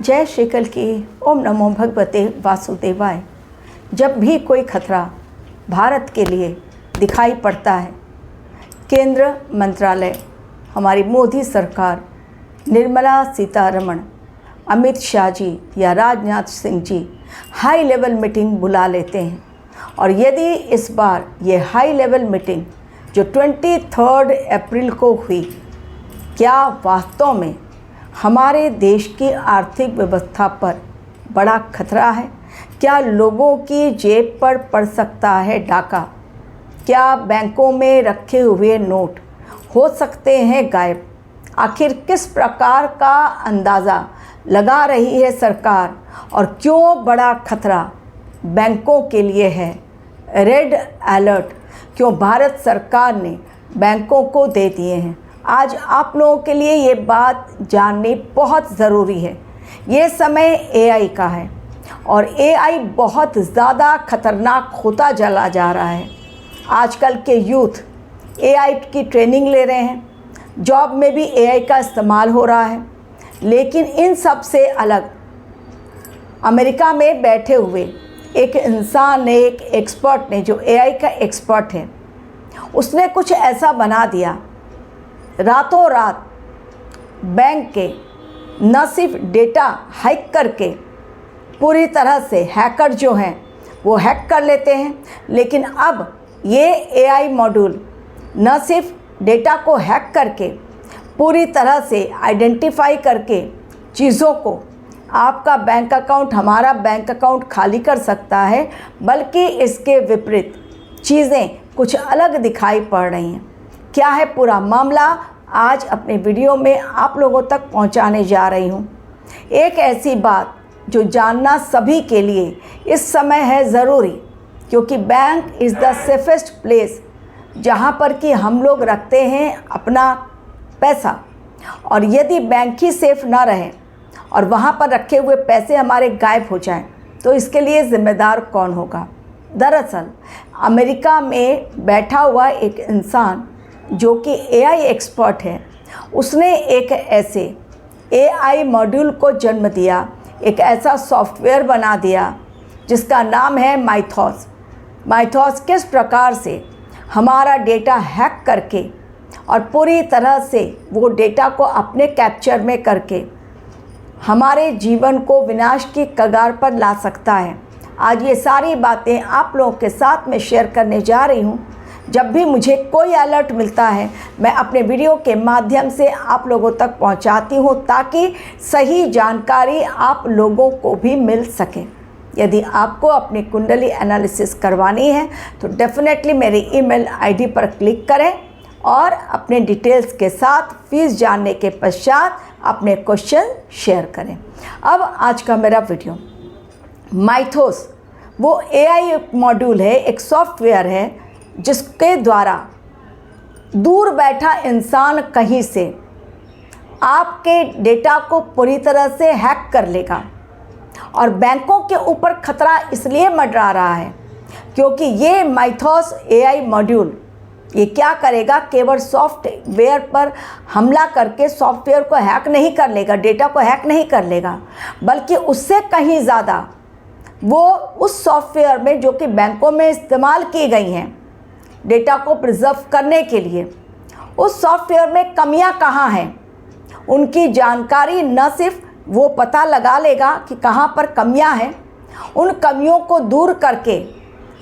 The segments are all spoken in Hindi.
जय श्री कल की ओम नमो भगवते वासुदेवाय। जब भी कोई खतरा भारत के लिए दिखाई पड़ता है, केंद्र मंत्रालय, हमारी मोदी सरकार, निर्मला सीतारमण, अमित शाह जी या Rajnath Singh ji high level meeting बुला लेते हैं। और यदि इस बार ये हाई लेवल मीटिंग जो 23 अप्रैल को हुई, क्या वास्तव में हमारे देश की आर्थिक व्यवस्था पर बड़ा खतरा है? क्या लोगों की जेब पर पड़ सकता है डाका? क्या बैंकों में रखे हुए नोट हो सकते हैं गायब? आखिर किस प्रकार का अंदाज़ा लगा रही है सरकार और क्यों बड़ा खतरा बैंकों के लिए है? रेड अलर्ट क्यों भारत सरकार ने बैंकों को दे दिए हैं? आज आप लोगों के लिए ये बात जाननी बहुत ज़रूरी है। ये समय एआई का है और एआई बहुत ज़्यादा खतरनाक होता चला जा रहा है। आजकल के यूथ एआई की ट्रेनिंग ले रहे हैं, जॉब में भी एआई का इस्तेमाल हो रहा है। लेकिन इन सब से अलग अमेरिका में बैठे हुए एक इंसान ने, एक एक्सपर्ट ने, जो एआई का एक्सपर्ट है, उसने कुछ ऐसा बना दिया, रातों रात बैंक के न सिर्फ डेटा हैक करके पूरी तरह से हैकर जो हैं वो हैक कर लेते हैं, लेकिन अब ये एआई मॉड्यूल न सिर्फ डेटा को हैक करके पूरी तरह से आइडेंटिफाई करके चीज़ों को, आपका बैंक अकाउंट, हमारा बैंक अकाउंट खाली कर सकता है, बल्कि इसके विपरीत चीज़ें कुछ अलग दिखाई पड़ रही हैं। क्या है पूरा मामला, आज अपने वीडियो में आप लोगों तक पहुंचाने जा रही हूं। एक ऐसी बात जो जानना सभी के लिए इस समय है ज़रूरी, क्योंकि bank is the safest place जहां पर कि हम लोग रखते हैं अपना पैसा। और यदि बैंक ही सेफ ना रहे और वहां पर रखे हुए पैसे हमारे गायब हो जाएं, तो इसके लिए ज़िम्मेदार कौन होगा? दरअसल अमेरिका में बैठा हुआ एक इंसान जो कि एआई एक्सपर्ट है, उसने एक ऐसे एआई मॉड्यूल को जन्म दिया, एक ऐसा सॉफ्टवेयर बना दिया जिसका नाम है माइथॉस। माइथॉस किस प्रकार से हमारा डेटा हैक करके और पूरी तरह से वो डेटा को अपने कैप्चर में करके हमारे जीवन को विनाश की कगार पर ला सकता है। आज ये सारी बातें आप लोगों के साथ में शेयर करने जा रही हूँ। जब भी मुझे कोई अलर्ट मिलता है, मैं अपने वीडियो के माध्यम से आप लोगों तक पहुंचाती हूं, ताकि सही जानकारी आप लोगों को भी मिल सके। यदि आपको अपनी कुंडली एनालिसिस करवानी है तो डेफिनेटली मेरी ईमेल आईडी पर क्लिक करें और अपने डिटेल्स के साथ फीस जानने के पश्चात अपने क्वेश्चन शेयर करें। अब आज का मेरा वीडियो, माइथोस वो एआई मॉड्यूल है, एक सॉफ्टवेयर है जिसके द्वारा दूर बैठा इंसान कहीं से आपके डेटा को पूरी तरह से हैक कर लेगा। और बैंकों के ऊपर खतरा इसलिए मंडरा रहा है क्योंकि ये माइथॉस एआई मॉड्यूल ये क्या करेगा, केवल सॉफ्टवेयर पर हमला करके सॉफ्टवेयर को हैक नहीं कर लेगा, डेटा को हैक नहीं कर लेगा, बल्कि उससे कहीं ज़्यादा वो उस सॉफ्टवेयर में जो कि बैंकों में इस्तेमाल की गई हैं डेटा को प्रिजर्व करने के लिए, उस सॉफ्टवेयर में कमियां कहाँ हैं, उनकी जानकारी न सिर्फ वो पता लगा लेगा कि कहाँ पर कमियां हैं, उन कमियों को दूर करके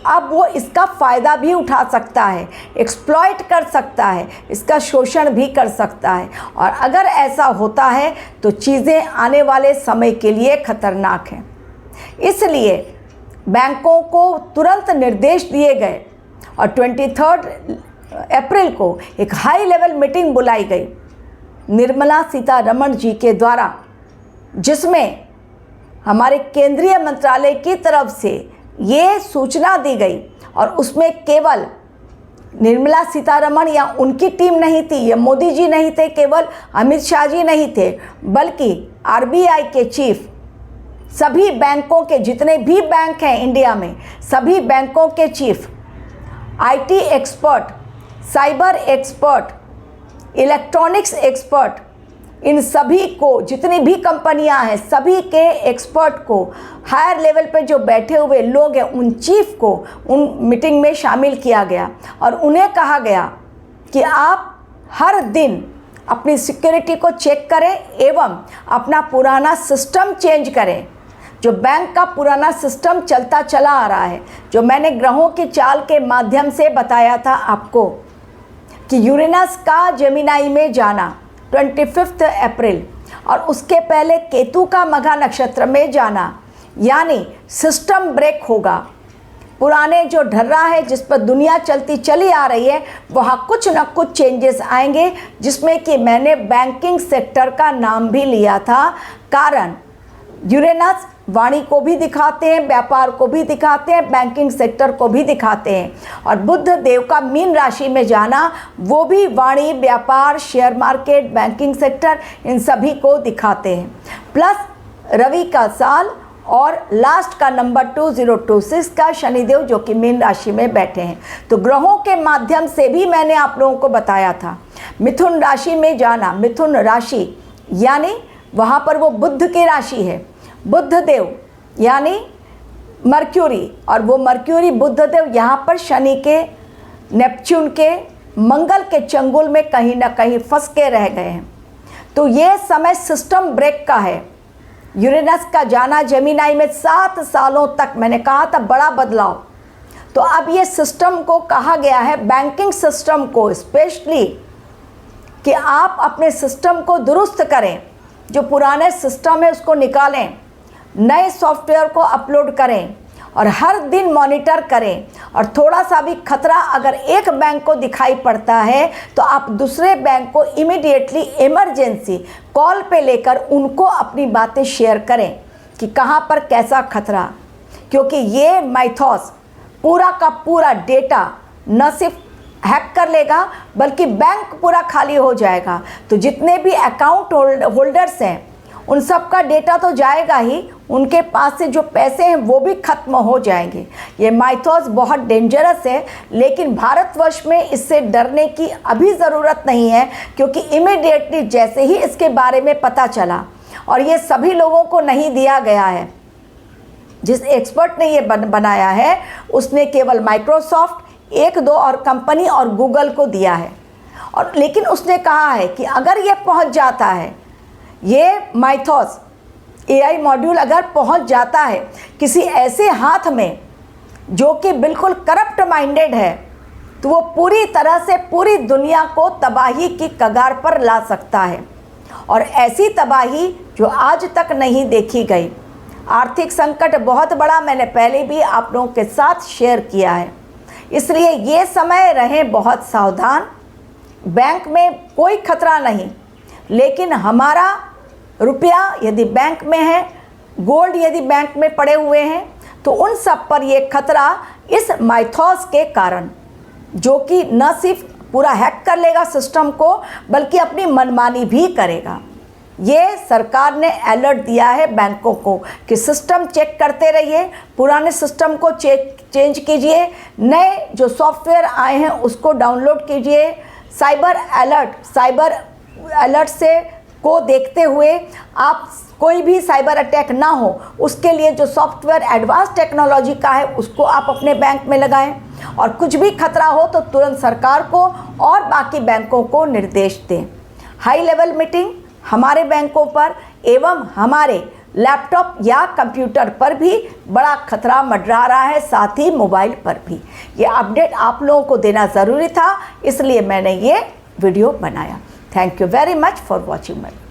अब वो इसका फ़ायदा भी उठा सकता है, एक्सप्लॉइट कर सकता है, इसका शोषण भी कर सकता है। और अगर ऐसा होता है तो चीज़ें आने वाले समय के लिए खतरनाक हैं। इसलिए बैंकों को तुरंत निर्देश दिए गए और 23 अप्रैल को एक हाई लेवल मीटिंग बुलाई गई निर्मला सीतारमण जी के द्वारा, जिसमें हमारे केंद्रीय मंत्रालय की तरफ से ये सूचना दी गई। और उसमें केवल निर्मला सीतारमण या उनकी टीम नहीं थी, ये मोदी जी नहीं थे, केवल अमित शाह जी नहीं थे, बल्कि आरबीआई के चीफ, सभी बैंकों के जितने भी बैंक हैं इंडिया में, सभी बैंकों के chief, IT expert, cyber expert, electronics expert, इन सभी को, जितनी भी कंपनियां हैं, सभी के एक्सपर्ट को, हायर लेवल पे जो बैठे हुए लोग हैं, उन चीफ को उन मीटिंग में शामिल किया गया और उन्हें कहा गया कि आप हर दिन अपनी सिक्योरिटी को चेक करें एवं अपना पुराना सिस्टम चेंज करें। जो बैंक का पुराना सिस्टम चलता चला आ रहा है, जो मैंने ग्रहों की चाल के माध्यम से बताया था आपको कि यूरेनस का जेमिनाई में जाना 25 अप्रैल और उसके पहले केतु का मघा नक्षत्र में जाना, यानी सिस्टम ब्रेक होगा। पुराने जो ढर्रा है जिस पर दुनिया चलती चली आ रही है, वहाँ कुछ न कुछ चेंजेस आएंगे, जिसमें कि मैंने बैंकिंग सेक्टर का नाम भी लिया था। कारण यूरेनस वाणी को भी दिखाते हैं, व्यापार को भी दिखाते हैं, बैंकिंग सेक्टर को भी दिखाते हैं। और बुध देव का मीन राशि में जाना, वो भी वाणी, व्यापार, शेयर मार्केट, बैंकिंग सेक्टर, इन सभी को दिखाते हैं। प्लस रवि का साल और लास्ट का नंबर 2026 का शनिदेव जो कि मीन राशि में बैठे हैं। तो ग्रहों के माध्यम से भी मैंने आप लोगों को बताया था। मिथुन राशि में जाना, मिथुन राशि यानी वहाँ पर वो बुध की राशि है, बुध देव यानी मर्क्यूरी, और वो मर्क्यूरी बुध देव यहाँ पर शनि के, नेपच्यून के, मंगल के चंगुल में कहीं ना कहीं फंस के रह गए हैं। तो ये समय सिस्टम ब्रेक का है। यूरेनस का जाना जेमिनाई में 7 सालों तक, मैंने कहा था बड़ा बदलाव। तो अब ये सिस्टम को कहा गया है, बैंकिंग सिस्टम को स्पेशली, कि आप अपने सिस्टम को दुरुस्त करें, जो पुराने सिस्टम है उसको निकालें, नए सॉफ्टवेयर को अपलोड करें और हर दिन मॉनिटर करें। और थोड़ा सा भी खतरा अगर एक बैंक को दिखाई पड़ता है तो आप दूसरे बैंक को इमीडिएटली इमरजेंसी कॉल पे लेकर उनको अपनी बातें शेयर करें कि कहाँ पर कैसा खतरा, क्योंकि ये माइथोस पूरा का पूरा डेटा न सिर्फ हैक कर लेगा बल्कि बैंक पूरा खाली हो जाएगा। तो जितने भी अकाउंट होल्डर्स हैं उन सब का डेटा तो जाएगा ही, उनके पास से जो पैसे हैं वो भी खत्म हो जाएंगे। ये माइथोस बहुत डेंजरस है, लेकिन भारतवर्ष में इससे डरने की अभी ज़रूरत नहीं है, क्योंकि इमीडिएटली जैसे ही इसके बारे में पता चला, और ये सभी लोगों को नहीं दिया गया है, जिस एक्सपर्ट ने ये बनाया है उसने केवल माइक्रोसॉफ्ट, 1-2 और कंपनी और गूगल को दिया है। और लेकिन उसने कहा है कि अगर ये पहुंच जाता है, ये माइथोस एआई मॉड्यूल अगर पहुंच जाता है किसी ऐसे हाथ में जो कि बिल्कुल करप्ट माइंडेड है, तो वो पूरी तरह से पूरी दुनिया को तबाही की कगार पर ला सकता है। और ऐसी तबाही जो आज तक नहीं देखी गई। आर्थिक संकट बहुत बड़ा, मैंने पहले भी आप लोगों के साथ शेयर किया है। इसलिए ये समय रहें बहुत सावधान। बैंक में कोई खतरा नहीं, लेकिन हमारा रुपया यदि बैंक में है, गोल्ड यदि बैंक में पड़े हुए हैं, तो उन सब पर ये खतरा इस माइथोस के कारण, जो कि न सिर्फ पूरा हैक कर लेगा सिस्टम को बल्कि अपनी मनमानी भी करेगा। ये सरकार ने अलर्ट दिया है बैंकों को कि सिस्टम चेक करते रहिए, पुराने सिस्टम को चेंज कीजिए, नए जो सॉफ्टवेयर आए हैं उसको डाउनलोड कीजिए। साइबर अलर्ट से को देखते हुए आप कोई भी साइबर अटैक ना हो, उसके लिए जो सॉफ्टवेयर एडवांस टेक्नोलॉजी का है उसको आप अपने बैंक में लगाएं। और कुछ भी खतरा हो तो तुरंत सरकार को और बाकी बैंकों को निर्देश दें। हाई लेवल मीटिंग हमारे बैंकों पर एवं हमारे लैपटॉप या कंप्यूटर पर भी बड़ा खतरा मंडरा रहा है, साथ ही मोबाइल पर भी। ये अपडेट आप लोगों को देना ज़रूरी था, इसलिए मैंने ये वीडियो बनाया। Thank you very much for watching my video.